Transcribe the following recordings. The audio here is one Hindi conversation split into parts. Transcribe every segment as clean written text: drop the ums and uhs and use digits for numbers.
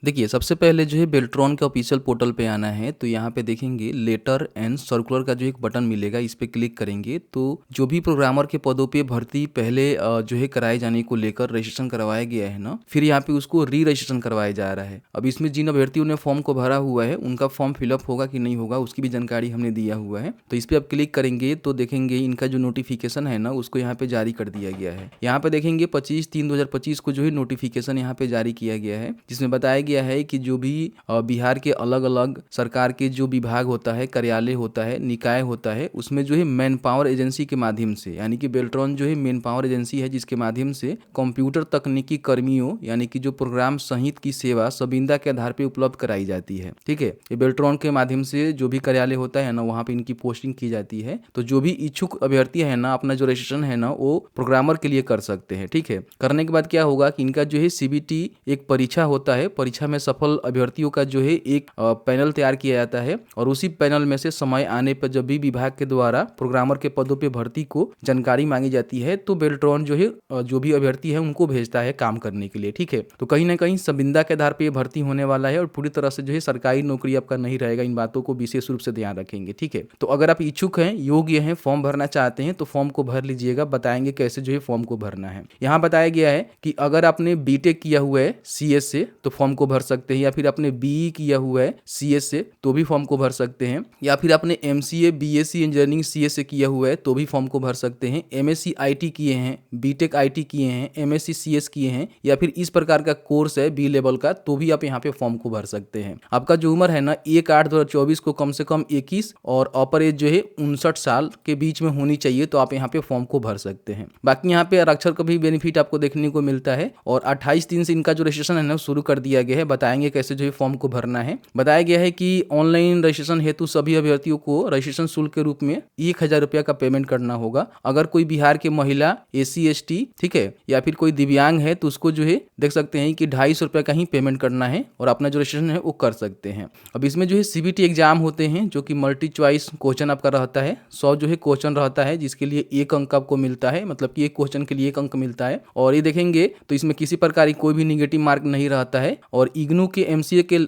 देखिए, सबसे पहले जो है बेल्ट्रॉन के ऑफिशियल पोर्टल पे आना है, तो यहाँ पे देखेंगे लेटर एंड सर्कुलर का जो एक बटन मिलेगा, इस पे क्लिक करेंगे तो जो भी प्रोग्रामर के पदों पे भर्ती पहले जो है कराए जाने को लेकर रजिस्ट्रेशन करवाया गया है ना, फिर यहाँ पे उसको री रजिस्ट्रेशन करवाया जा रहा है। अब इसमें जिन अभ्यर्थियों ने फॉर्म को भरा हुआ है उनका फॉर्म फिलअप होगा कि नहीं होगा उसकी भी जानकारी हमने दिया हुआ है। तो इस पर आप क्लिक करेंगे तो देखेंगे इनका जो नोटिफिकेशन है ना उसको यहाँ पे जारी कर दिया गया है। यहाँ पे देखेंगे 25/3/2025 को जो है नोटिफिकेशन यहाँ पे जारी किया गया है, जिसमें बताया गया है कि जो भी बिहार के अलग अलग सरकार के जो विभाग होता है, कार्यालय होता है, निकाय होता है, उसमें जो है मैन पावर एजेंसी के माध्यम से, यानी कि बेल्ट्रॉन जो है मैन पावर एजेंसी है जिसके माध्यम से कंप्यूटर तकनीकी कर्मियों यानी कि जो प्रोग्राम सहित की सेवा सबींदा के आधार पर उपलब्ध कराई जाती है। ठीक है, ये बेल्ट्रॉन के माध्यम से जो भी कार्यालय होता है ना वहाँ पे इनकी पोस्टिंग की जाती है। तो जो भी इच्छुक अभ्यर्थी है ना अपना जो रजिस्ट्रेशन है ना वो प्रोग्रामर के लिए कर सकते हैं। ठीक है, करने के बाद क्या होगा कि इनका जो है सीबीटी एक परीक्षा होता है, परीक्षा में सफल अभ्यर्थियों का जो है एक पैनल तैयार किया जाता है और उसी पैनल में से समय आने पर जब भी विभाग के द्वारा प्रोग्रामर के पदों पे भर्ती को जानकारी मांगी जाती है तो बेल्ट्रॉन जो है जो भी अभ्यर्थी है उनको भेजता है काम करने के लिए। ठीक है, तो कहीं ना कहीं संविदा के आधार पर भर्ती होने वाला है और पूरी तरह से जो है सरकारी नौकरी आपका नहीं रहेगा। इन बातों को विशेष रूप से ध्यान रखेंगे। ठीक है, तो अगर आप इच्छुक हैं, योग्य हैं, फॉर्म भरना चाहते हैं तो फॉर्म को भर लीजिएगा। बताएंगे कैसे जो है फॉर्म को भरना है। यहाँ बताया गया है कि अगर आपने बीटेक किया हुआ है सीएस से तो फॉर्म को भर सकते हैं, या फिर आपने बीई किया हुआ है सीएस से तो भी फॉर्म को भर सकते हैं, या फिर आपने एमसीए बीएससी इंजीनियरिंग सीएस से किया हुआ है तो भी फॉर्म को भर सकते हैं, एमएससी आईटी किए हैं, बीटेक आईटी किए हैं, एमएससी सीएस किए हैं, या फिर इस प्रकार का कोर्स है बी लेवल का तो भी आप यहाँ पे फॉर्म को भर सकते हैं। आपका जो उम्र है ना 1/8/2024 को कम से कम 21 और अपर एज जो है 59 साल के बीच में होनी चाहिए, तो आप यहाँ पे फॉर्म को भर सकते हैं। बाकी यहाँ पे आरक्षण का भी बेनिफिट आपको देखने को मिलता है और 28 दिन से इनका जो रजिस्ट्रेशन है ना शुरू कर दिया गया है। बताएंगे कैसे जो है फॉर्म को भरना है। बताया गया है कि ऑनलाइन रजिस्ट्रेशन हेतु सभी अभ्यर्थियों को रजिस्ट्रेशन शुल्क के रूप में 1000 रुपया का पेमेंट करना होगा। अगर कोई बिहार के महिला, एससी एसटी, ठीक है, या फिर कोई दिव्यांग है तो उसको जो है देख सकते हैं कि 250 रुपया का ही पेमेंट करना है और अपना जो रजिस्ट्रेशन है वो कर सकते हैं। अब इसमें जो है सीबीटी एग्जाम होते हैं जो कि मल्टी चॉइस क्वेश्चन आपका रहता है। 100 जो है क्वेश्चन रहता है जिसके लिए 1 अंक आपको मिलता है, मतलब कि एक क्वेश्चन के लिए 1 अंक मिलता है। और ये देखेंगे तो इसमें किसी प्रकार की कोई भी निगेटिव मार्क नहीं रहता है और इग्नू के एमसीए के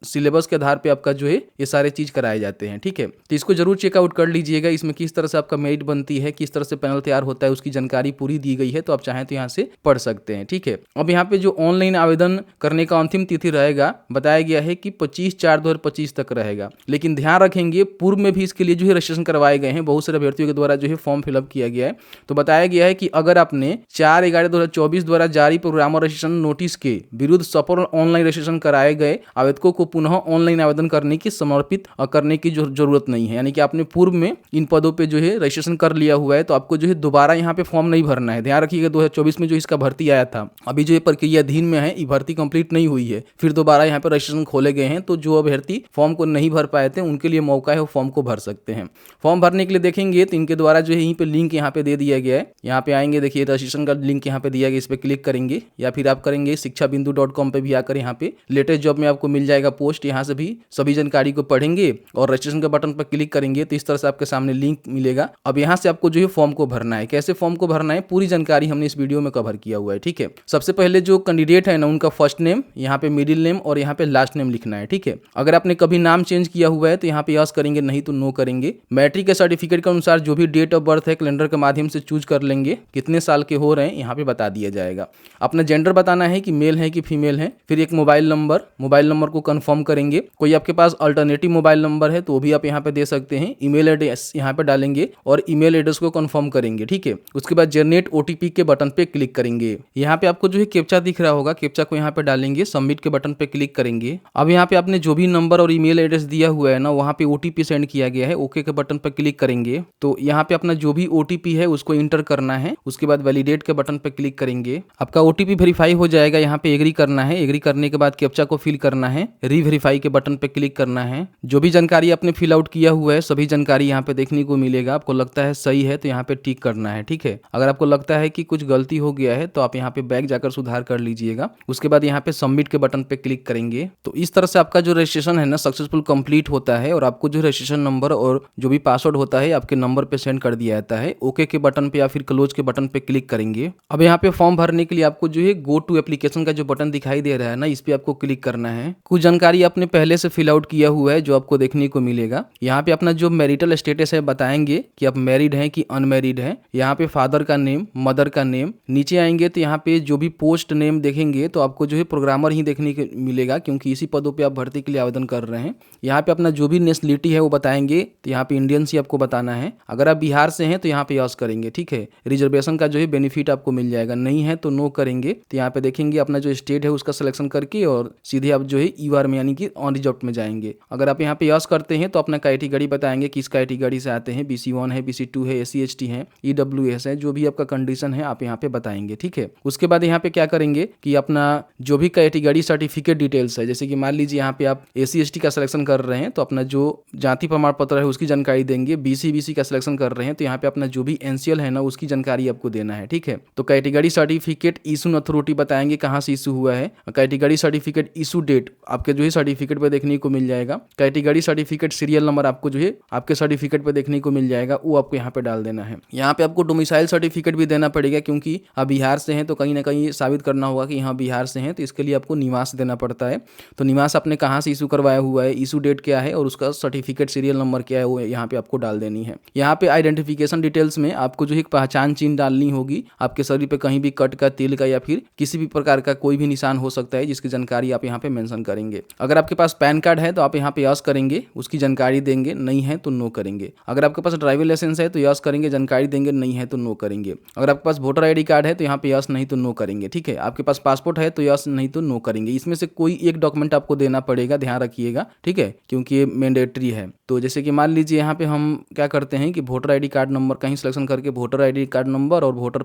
सिलेबस के आधार पे आपका जो है ये सारे चीज कराए जाते हैं। ठीक है, तो इसको जरूर चेकआउट कर लीजिएगा। इसमें किस तरह से आपका मेरिट बनती है, किस तरह से पैनल तैयार होता है उसकी जानकारी पूरी दी गई है, तो आप चाहें तो यहाँ से पढ़ सकते हैं। ठीक है, अब यहाँ पे जो ऑनलाइन आवेदन करने का अंतिम तिथि रहेगा बताया गया है कि 25/4/2025 तक रहेगा, लेकिन ध्यान रखेंगे पूर्व में भी इसके लिए जो है रजिस्ट्रेशन करवाए गए हैं, बहुत सारे अभ्यर्थियों के द्वारा जो है फॉर्म फिलअप किया गया है। तो बताया गया है कि अगर आपने 4/11/2024 द्वारा जारी प्रोग्रामर रजिस्ट्रेशन नोटिस के विरुद्ध सफल ऑनलाइन रजिस्ट्रेशन कराए गए आवेदकों को पुनः ऑनलाइन आवेदन करने की समर्पित करने की जरूरत नहीं है, यानी कि आपने पूर्व में इन पदों पे जो है रजिस्ट्रेशन कर लिया हुआ है तो आपको जो है दोबारा यहाँ पे फॉर्म नहीं भरना है। ध्यान रखिएगा 2024 में जो इसका भर्ती आया था, अभी जो ये प्रक्रिया अधीन में है, ये भर्ती कंप्लीट नहीं हुई है, फिर दोबारा यहाँ पे रजिस्ट्रेशन खोले गए हैं। तो जो अभ्यर्थी फॉर्म को नहीं भर पाए थे उनके लिए मौका है, वो फॉर्म को भर सकते हैं। फॉर्म भरने के लिए देखेंगे तो इनके द्वारा जो है यहीं पे लिंक यहाँ पे दे दिया गया है। यहाँ पे आएंगे, देखिए रजिस्ट्रेशन का लिंक यहाँ पे दिया गया, इस पे क्लिक करेंगे, या फिर आप करेंगे shikshabindu.com पे भी आकर यहाँ पे लेटेस्ट जॉब में आपको मिल जाएगा पोस्ट। यहाँ से भी सभी जानकारी को पढ़ेंगे और रजिस्ट्रेशन के बटन पर क्लिक करेंगे तो इस तरह से आपके सामने लिंक मिलेगा। अब यहाँ से आपको जो है फॉर्म को भरना है। कैसे फॉर्म को भरना है पूरी जानकारी हमने इस वीडियो में कवर किया हुआ है। ठीक है, सबसे पहले जो कैंडिडेट है ना उनका फर्स्ट नेम, यहाँ पे मिडिल नेम और यहाँ पे लास्ट नेम लिखना है। ठीक है, अगर आपने कभी नाम चेंज किया हुआ है तो यहाँ पे यस करेंगे, नहीं तो नो करेंगे। मैट्रिक के सर्टिफिकेट के अनुसार जो भी डेट ऑफ बर्थ है कैलेंडर के माध्यम से चूज कर लेंगे, कितने साल के हो रहे हैं यहाँ पे बता दिया जाएगा। अपना जेंडर बताना है कि मेल है कि फीमेल है। फिर एक मोबाइल नंबर को कंफर्म करेंगे। कोई आपके पास अल्टरनेटिव मोबाइल नंबर है तो वो भी आप यहाँ पे दे सकते हैं। ईमेल एड्रेस यहाँ पे डालेंगे और ईमेल एड्रेस को कंफर्म करेंगे। ठीक है, उसके बाद जनरेट ओटीपी के बटन पे क्लिक करेंगे। यहाँ पे आपको जो है कैप्चा दिख रहा होगा, कैप्चा को यहाँ पे डालेंगे, सबमिट के बटन पे क्लिक करेंगे। अब यहाँ पे आपने जो भी नंबर और ईमेल एड्रेस दिया हुआ है ना वहाँ पे ओटीपी सेंड किया गया है, ओके के बटन पे क्लिक करेंगे। तो यहाँ पे अपना जो भी ओटीपी है उसको इंटर करना है। उसके बाद वैलिडेट के बटन पे क्लिक करेंगे। आपका ओटीपी वेरीफाई हो जाएगा, यहाँ पे एग्री करना है। एग्री करने के बाद कैप्चा को फिल करना है, रीवेरीफाई के बटन पे क्लिक करना है। जो भी जानकारी आपने फिल आउट किया हुआ है सभी जानकारी यहाँ पे देखने को मिलेगा। आपको लगता है सही है तो यहाँ पे टिक करना है। ठीक है, अगर आपको लगता है कि कुछ गलती हो गया है तो आप यहाँ पे बैक जाकर सुधार कर लीजिएगा। उसके बाद यहाँ पे सबमिट के बटन पे क्लिक करेंगे। तो इस तरह से आपका जो रजिस्ट्रेशन है ना सक्सेसफुल कंप्लीट होता है और आपको जो रजिस्ट्रेशन नंबर और जो भी पासवर्ड होता है आपके नंबर पे सेंड कर दिया जाता है। ओके के बटन पे या फिर क्लोज के बटन पे क्लिक करेंगे। अब यहाँ पे फॉर्म भरने के लिए आपको जो है गो टू एप्लीकेशन का जो बटन दिखाई दे रहा है ना इस पे आपको क्लिक करना है। कुछ जानकारी आपने पहले से फिल आउट किया हुआ है जो आपको देखने को मिलेगा। यहाँ पे अपना जो मैरिटल स्टेटस है बताएंगे कि आप मैरिड हैं कि अनमैरिड हैं। यहाँ पे फादर का नेम, मदर का नेम। नीचे आएंगे तो यहाँ पे जो भी पोस्ट नेम देखेंगे तो आपको जो है प्रोग्रामर ही देखने को मिलेगा, क्योंकि इसी पदों पे आप भर्ती के लिए आवेदन कर रहे हैं। यहाँ पे अपना जो भी नेशनलिटी है वो बताएंगे, तो यहाँ पे इंडियन ही आपको बताना है। अगर आप बिहार से हैं तो यहाँ पे यस करेंगे, ठीक है। रिजर्वेशन का जो है बेनिफिट आपको मिल जाएगा, नहीं है तो नो करेंगे। तो यहाँ पे देखेंगे अपना जो स्टेट है उसका सिलेक्शन करके और सीधे आप जो है यूआर में यानी कि ऑन रिजर्व में जाएंगे। अगर आप यहाँ पे यस करते हैं तो अपना कैटेगरी बताएंगे किस कैटेगरी से आते हैं, BC1 है, BC2 है, SC/ST है, EWS है, जो भी आपका कंडीशन है आप यहाँ पे बताएंगे, ठीक है। उसके बाद यहाँ पे क्या करेंगे कि अपना जो भी कैटेगरी सर्टिफिकेट डिटेल्स है, जैसे कि मान लीजिए यहाँ पे आप SC/ST का सिलेक्शन कर रहे हैं तो अपना जो जाति प्रमाण पत्र है उसकी जानकारी देंगे। BC/BC का सिलेक्शन कर रहे हैं तो यहाँ पे अपना जो भी NCL है ना उसकी जानकारी आपको देना है, ठीक है। तो कैटेगरी सर्टिफिकेट इशू अथॉरिटी बताएंगे कहाँ से इशू हुआ है। कैटेगरी सर्टिफिकेट इशू डेट आपके जो है सर्टिफिकेट पे देखने को मिल जाएगा। कैटेगरी सर्टिफिकेट सीरियल नंबर आपको जो है आपके सर्टिफिकेट पे देखने को मिल जाएगा, वो आपको यहाँ पे डाल देना है। यहाँ पे आपको डोमिसाइल सर्टिफिकेट भी देना पड़ेगा, क्योंकि आप बिहार से हैं तो कहीं ना कहीं साबित करना होगा कि यहाँ बिहार से हैं, तो इसके लिए आपको निवास देना पड़ता है। तो निवास आपने कहाँ से इशू करवाया हुआ है, इशू डेट क्या है और उसका सर्टिफिकेट सीरियल नंबर क्या है वो यहाँ पे आपको डाल देनी है। यहाँ पे आइडेंटिफिकेशन डिटेल्स में आपको जो है पहचान चिन्ह डालनी होगी। आपके शरीर पे कहीं भी कट का, तिल का या फिर किसी भी प्रकार का कोई भी निशान हो सकता है जिसकी जानकारी आप यहाँ पे मेंशन करेंगे। अगर आपके पास पैन कार्ड है तो आप यहाँ पे यस करेंगे, उसकी जानकारी देंगे, नहीं है तो नो करेंगे। अगर आपके पास ड्राइविंग लाइसेंस है तो यस करेंगे, जानकारी देंगे, नहीं है तो नो करेंगे। अगर आपके पास वोटर ID कार्ड है तो यहाँ पे यस, नहीं तो नो करेंगे, ठीक है। आपके पास पासपोर्ट है तो यस, नहीं तो नो करेंगे। इसमें से कोई एक डॉक्यूमेंट आपको देना पड़ेगा, ध्यान रखिएगा, ठीक है, क्योंकि ये मैंडेटरी है। तो जैसे कि मान लीजिए यहाँ पे हम क्या करते हैं कि वोटर ID कार्ड नंबर कहीं सिलेक्शन करके वोटर ID कार्ड नंबर और वोटर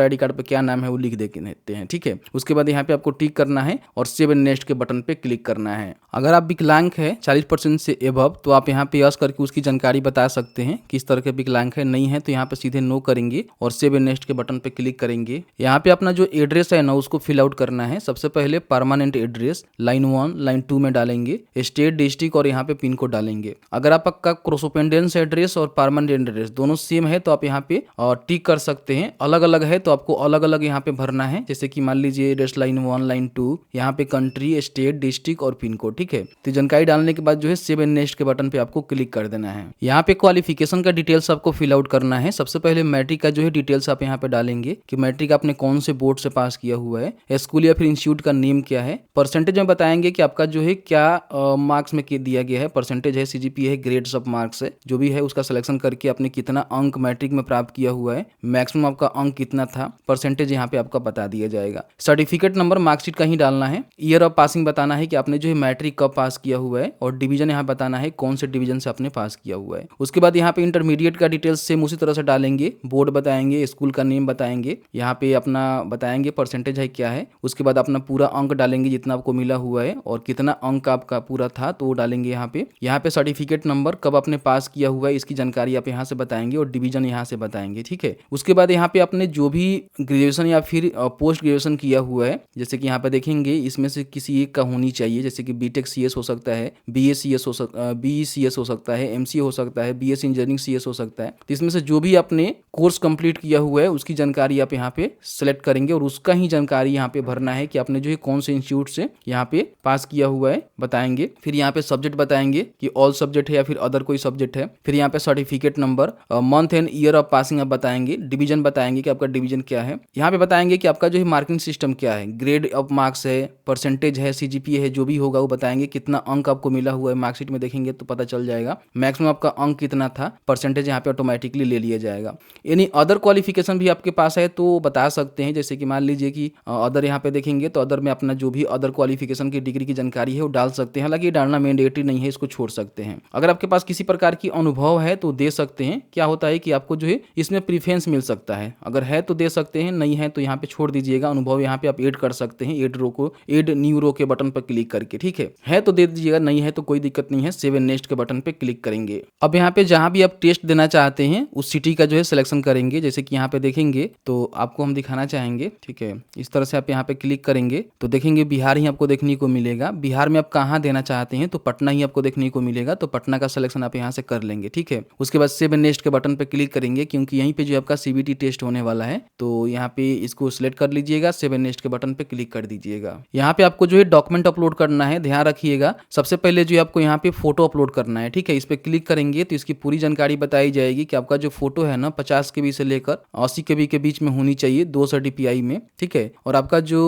ID कार्ड पे क्या नाम है वो लिख देते हैं, ठीक है। उसके बाद यहाँ पे आपको टिक करना है और सेव एंड नेक्स्ट के बटन पे क्लिक करना है। अगर आप विकलांग है 40% से एबव तो आप यहाँ पे यस करके उसकी जानकारी बता सकते हैं किस तरह के विकलांग है, नहीं है तो यहाँ पे सीधे नो करेंगे और सेव एंड नेक्स्ट के बटन पे क्लिक करेंगे। यहाँ पे अपना जो एड्रेस है ना उसको फिल आउट करना है। सबसे पहले परमानेंट एड्रेस लाइन 1 लाइन 2 में डालेंगे, स्टेट, डिस्ट्रिक्ट और यहाँ पे पिन कोड डालेंगे। अगर आपका कोरेस्पोंडेंस एड्रेस और परमानेंट एड्रेस दोनों सेम है तो आप यहाँ पे टिक कर सकते हैं। अलग अलग है तो आपको अलग अलग यहाँ पे भरना है। जैसे कि मान लीजिए एड्रेस लाइन 1 लाइन 2, यहाँ पे कंट्री, स्टेट, डिस्ट्रिक्ट और पिन कोड, ठीक है। तो जानकारी डालने के बाद जो है सेव एंड नेक्स्ट के बटन पे आपको क्लिक कर देना है। यहाँ पे क्वालिफिकेशन का डिटेल्स आपको फिल आउट करना है। सबसे पहले मैट्रिक का जो है डिटेल्स आप यहाँ पे डालेंगे कि मैट्रिक आपने कौन से बोर्ड से पास किया हुआ है, स्कूल या फिर इंस्टीट्यूट का नेम क्या है। परसेंटेज में बताएंगे कि आपका जो है क्या मार्क्स में दिया गया है, परसेंटेज है, CGPA है, ग्रेड्स ऑफ मार्क्स है, जो भी है उसका सिलेक्शन करके आपने कितना अंक मैट्रिक में प्राप्त किया हुआ है, मैक्सिमम आपका अंक कितना था, परसेंटेज यहाँ पे आपका बता दिया जाएगा। सर्टिफिकेट नंबर मार्कशीट का ही डालना है। ईयर ऑफ पासिंग बताना है कि आपने जो है मैट्रिक कब पास किया हुआ है और डिवीजन यहाँ बताना है कौन से डिवीजन से आपने पास किया हुआ है। उसके बाद यहाँ पे इंटरमीडिएट का डिटेल्स सेम उसी तरह से डालेंगे, बोर्ड बताएंगे, स्कूल का नेम बताएंगे, यहाँ पे अपना बताएंगे परसेंटेज है क्या है। उसके बाद अपना पूरा अंक डालेंगे जितना आपको मिला हुआ है और कितना अंक आपका पूरा था तो वो डालेंगे यहाँ पे। यहाँ पे सर्टिफिकेट नंबर कब आपने पास किया हुआ है इसकी जानकारी आप यहाँ से बताएंगे और डिवीजन यहाँ से बताएंगे, ठीक है। उसके बाद यहाँ पे आपने जो भी ग्रेजुएशन या फिर पोस्ट ग्रेजुएशन किया हुआ है, जैसे कि यहाँ पे देखेंगे इसमें से किसी एक का होनी चाहिए, जैसे कि BTech CS हो सकता है, BA CS BE CS हो सकता है, MCA हो सकता है, BSc इंजीनियरिंग CS हो सकता है। तो इसमें से जो भी आपने कोर्स कंप्लीट किया हुआ है उसकी जानकारी आप यहाँ पे सेलेक्ट करेंगे और उसका ही जानकारी यहाँ पे भरना है कि आपने जो है कौन से इंस्टीट्यूट से यहाँ पे पास किया हुआ है बताएंगे। फिर यहाँ पे सब्जेक्ट बताएंगे कि ऑल सब्जेक्ट है या फिर अदर कोई सब्जेक्ट है। फिर यहाँ पे certificate number, month and year of passing आप बताएंगे, डिवीजन बताएंगे कि आपका डिवीजन क्या है। यहाँ पे बताएंगे कि आपका जो है मार्किंग सिस्टम क्या है, ग्रेड ऑफ मार्क्स है, परसेंटेज है, CGPA है, जो भी होगा वो बताएंगे, कितना अंक आपको मिला हुआ है। मार्कशीट में देखेंगे तो पता चल जाएगा मैक्सिमम आपका अंक कितना था, परसेंटेज यहाँ पे ऑटोमेटिकली ले लिया जाएगा। यानी अदर क्वालिफिकेशन भी आपके पास है तो बता सकते हैं। जैसे कि मान लीजिए कि अदर यहाँ पे देखेंगे तो अदर में अपना जो भी अदर क्वालिफिकेशन की डिग्री की जानकारी है वो डाल सकते हैं। हालांकि डालना मैंडेटरी नहीं है, इसको छोड़ सकते हैं। अगर आपके पास किसी प्रकार की अनुभव है तो दे सकते हैं। क्या होता है कि आपको जो है इसमें प्रीफरेंस मिल सकता है, अगर है तो दे सकते हैं, नहीं है तो यहाँ पे छोड़ दीजिएगा। अनुभव यहाँ पे आप ऐड कर सकते हैं, ऐड न्यू रो के बटन पर क्लिक करके, ठीक है तो दे दीजिएगा, नहीं है तो कोई दिक्कत नहीं है, सेव एंड नेक्स्ट के बटन पे क्लिक करेंगे। अब यहाँ पे जहाँ भी आप टेस्ट देना चाहते हैं उस सिटी का जो है सिलेक्शन करेंगे। जैसे कि यहाँ पे देखेंगे तो आपको हम दिखाना चाहेंगे, ठीक है। इस तरह से आप यहाँ पे क्लिक करेंगे तो देखेंगे बिहार ही आपको देखने को मिलेगा। बिहार में आप कहाँ देना चाहते हैं तो पटना ही आपको देखने को मिलेगा, तो पटना का सिलेक्शन आप यहाँ से कर लेंगे, ठीक है। उसके बाद सेव एंड नेक्स्ट के बटन पे क्लिक करेंगे क्योंकि यहीं पे जो आपका CBT टेस्ट होने वाला है, तो यहाँ पे इसको सिलेक्ट कर लीजिएगा, सेव एंड नेक्स्ट के बटन पे क्लिक कर कर दीजिएगा। यहाँ पे आपको जो है डॉक्यूमेंट अपलोड करना है, ध्यान रखिएगा। सबसे पहले जो है आपको यहाँ पे फोटो अपलोड करना है, ठीक है। इस पे क्लिक करेंगे तो इसकी पूरी जानकारी बताई जाएगी कि आपका जो फोटो है ना 50 KB से लेकर 80 KB के बीच में होनी चाहिए 230 DPI में, ठीक है। और आपका जो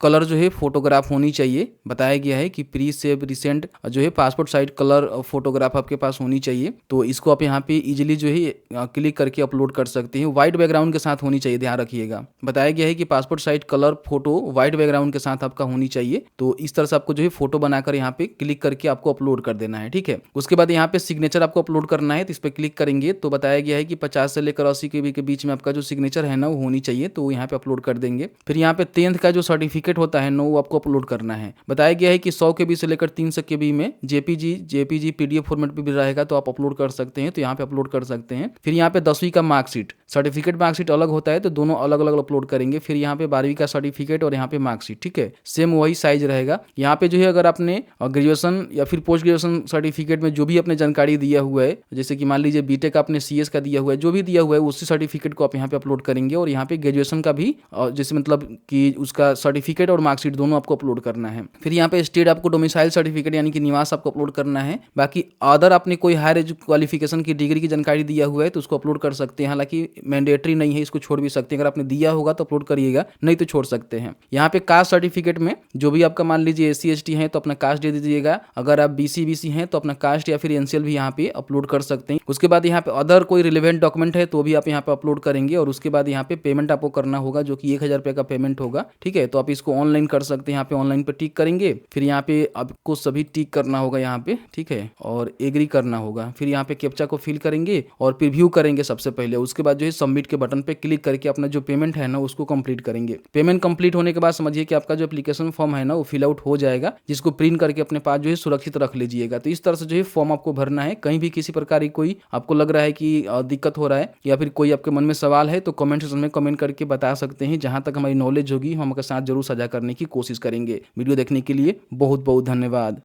कलर जो है फोटोग्राफ होनी चाहिए, बताया गया है कि प्री सेव रिसेंट जो है पासपोर्ट साइज कलर फोटोग्राफ आपके पास होनी चाहिए। तो इसको आप यहाँ पे इजीली जो है क्लिक करके अपलोड कर सकते हैं। व्हाइट बैकग्राउंड के साथ होनी चाहिए, ध्यान रखिएगा। बताया गया है कि passport size colour photo white background के साथ आपका होनी चाहिए। तो इस तरह से आपको जो है फोटो बनाकर यहाँ पे क्लिक करके आपको अपलोड कर देना है, ठीक है। उसके बाद यहाँ पे सिग्नेचर आपको अपलोड करना है, तो इस पे क्लिक करेंगे तो बताया गया है कि 50 से लेकर 80 KB के बीच में आपका जो सिग्नेचर है ना वो होनी चाहिए, तो यहाँ पे अपलोड कर देंगे। फिर यहाँ पे 10th का जो सर्टिफिकेट होता है ना वो आपको अपलोड करना है। बताया गया है कि 100 KB से लेकर 300 KB में JPG PDF फॉर्मेट पे भी रहेगा तो आप अपलोड कर सकते हैं, तो यहाँ पे अपलोड कर सकते हैं। फिर यहाँ पे 10वीं का मार्कशीट, सर्टिफिकेट मार्कशीट अलग होता है तो दोनों अलग अलग अपलोड करेंगे। फिर यहाँ पे 12वीं का सर्टिफिकेट और यहाँ पे मार्कशीट, ठीक है, सेम वही साइज रहेगा। यहाँ पे जो है अगर आपने ग्रेजुएशन या फिर पोस्ट ग्रेजुएशन सर्टिफिकेट में जो भी अपने जानकारी दिया हुआ है, जैसे कि मान लीजिए बीटेक आपने CS का दिया हुआ है, जो भी दिया हुआ है उसी सर्टिफिकेट को आप यहाँ पे अपलोड करेंगे। और यहाँ पे ग्रेजुएशन का भी जैसे मतलब कि उसका सर्टिफिकेट और मार्कशीट दोनों आपको अपलोड करना है। फिर यहाँ पे स्टेट आपको डोमिसाइल सर्टिफिकेट यानी कि निवास आपको अपलोड करना है। बाकी अदर आपने कोई हायर क्वालिफिकेशन की डिग्री की जानकारी दिया हुआ है तो उसको अपलोड कर सकते हैं, हालांकि मैंडेटरी नहीं है, इसको छोड़ भी सकते हैं। अगर आपने दिया होगा तो अपलोड करिएगा, नहीं तो छोड़ सकते हैं। यहाँ पे कास्ट सर्टिफिकेट में जो भी आपका मान लीजिए SC ST है तो अपना कास्ट दे दीजिएगा। अगर आप BC BC हैं तो अपना कास्ट या फिर NCL भी यहाँ पे अपलोड कर सकते हैं। उसके बाद यहाँ पे अदर कोई रिलेवेंट डॉक्यूमेंट है तो भी आप यहाँ पे अपलोड करेंगे। और उसके बाद यहाँ पे पेमेंट आपको करना होगा जो कि 1000 रुपये का पेमेंट होगा, ठीक है। तो आप इसको ऑनलाइन कर सकते हैं, यहाँ पे ऑनलाइन पे टिक करेंगे। फिर यहाँ पे आपको सभी टिक करना होगा यहाँ पे, ठीक है, और एग्री करना होगा। फिर यहाँ पे कैप्चा को फिल करेंगे और प्रीव्यू करेंगे सबसे पहले। उसके बाद जो है सबमिट के बटन पे क्लिक करके अपना जो पेमेंट है ना उसको कंप्लीट करेंगे। पेमेंट कंप्लीट होने के बाद समझिए कि आपका जो एप्लीकेशन फॉर्म है ना वो फिल आउट हो जाएगा, जिसको प्रिंट करके अपने पास जो है सुरक्षित रख लीजिएगा। तो इस तरह से जो है फॉर्म आपको भरना है। कहीं भी किसी प्रकार की कोई आपको लग रहा है कि दिक्कत हो रहा है या फिर कोई आपके मन में सवाल है तो कमेंट सेक्शन में कमेंट करके बता सकते हैं। जहां तक हमारी नॉलेज होगी हम आपके साथ जरूर साझा करने की कोशिश करेंगे। वीडियो देखने के लिए बहुत बहुत धन्यवाद।